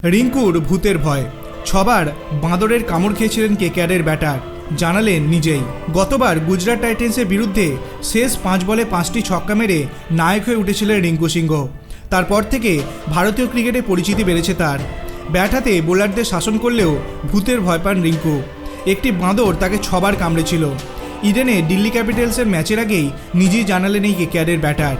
রিঙ্কুর ভূতের ভয়। ছবার বাঁদরের কামড় খেয়েছিলেন কেকেআরের ব্যাটার, জানালেন নিজেই। গতবার গুজরাট টাইটেন্সের বিরুদ্ধে শেষ 5 বলে 5টি ছক্কা মেরে নায়ক হয়ে উঠেছিলেন রিঙ্কু সিংহ। তারপর থেকে ভারতীয় ক্রিকেটে পরিচিতি বেড়েছে তার। ব্যাট হাতে বোলারদের শাসন করলেও ভূতের ভয় পান রিঙ্কু। একটি বাঁদর তাকে 6 বার কামড়েছিল। ইডেনে দিল্লি ক্যাপিটালসের ম্যাচের আগেই নিজেই জানালেন এই কেকেআরের ব্যাটার।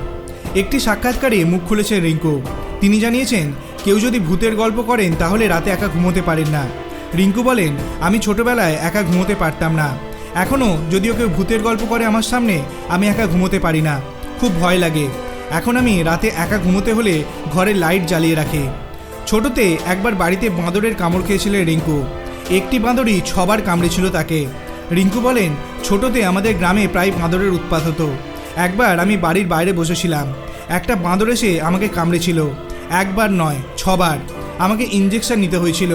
একটি সাক্ষাৎকারে মুখ খুলেছেন রিঙ্কু। তিনি জানিয়েছেন, কেউ যদি ভূতের গল্প করেন তাহলে রাতে একা ঘুমোতে পারেন না। রিঙ্কু বলেন, আমি ছোটবেলায় একা ঘুমোতে পারতাম না। এখনও যদিও কেউ ভূতের গল্প করে আমার সামনে, আমি একা ঘুমোতে পারি না, খুব ভয় লাগে। এখন আমি রাতে একা ঘুমোতে হলে ঘরের লাইট জ্বালিয়ে রাখি। ছোটতে একবার বাড়িতে বাঁদরের কামড় খেয়েছিলেন রিঙ্কু। একটি বাঁদরই 6 বার কামড়েছিল তাকে। রিঙ্কু বলেন, ছোটতে আমাদের গ্রামে প্রায় বাঁদরের উৎপাত হতো। একবার আমি বাড়ির বাইরে বসেছিলাম, একটা বাঁদর এসে আমাকে কামড়েছিল। একবার নয়, 6 বার। আমাকে ইঞ্জেকশন নিতে হয়েছিল।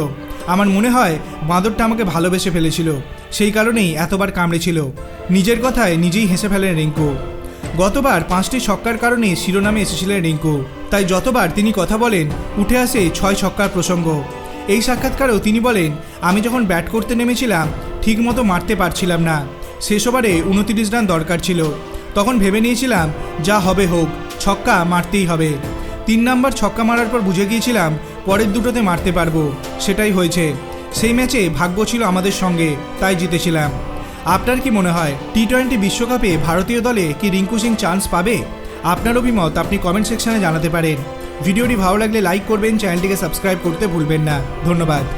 আমার মনে হয় বাঁদরটা আমাকে ভালোবেসে ফেলেছিল, সেই কারণেই এতবার কামড়েছিল। নিজের কথায় নিজেই হেসে ফেলেন রিঙ্কু। গতবার 5টি ছক্কার কারণে শিরোনামে এসেছিলেন রিঙ্কু, তাই যতবার তিনি কথা বলেন উঠে আসে 6 ছক্কার প্রসঙ্গ। এই সাক্ষাৎকারেও তিনি বলেন, আমি যখন ব্যাট করতে নেমেছিলাম ঠিকমতো মারতে পারছিলাম না। শেষ ওভারে 29 রান দরকার ছিল। তখন ভেবে নিয়েছিলাম যা হবে হোক, ছক্কা মারতেই হবে। 3 নম্বর ছক্কা মারার পর বুঝে গিয়েছিলাম পরের দুটোতে মারতে পারবো। সেটাই হয়েছে। সেই ম্যাচে ভাগ্য ছিল আমাদের সঙ্গে, তাই জিতেছিলাম। আপনার কি মনে হয় টি-20 বিশ্বকাপে ভারতীয় দলে কি রিঙ্কু সিং চান্স পাবে? আপনার অভিমত আপনি কমেন্ট সেকশনে জানাতে পারেন। ভিডিওটি ভালো লাগলে লাইক করবেন, চ্যানেলটিকে সাবস্ক্রাইব করতে ভুলবেন না। ধন্যবাদ।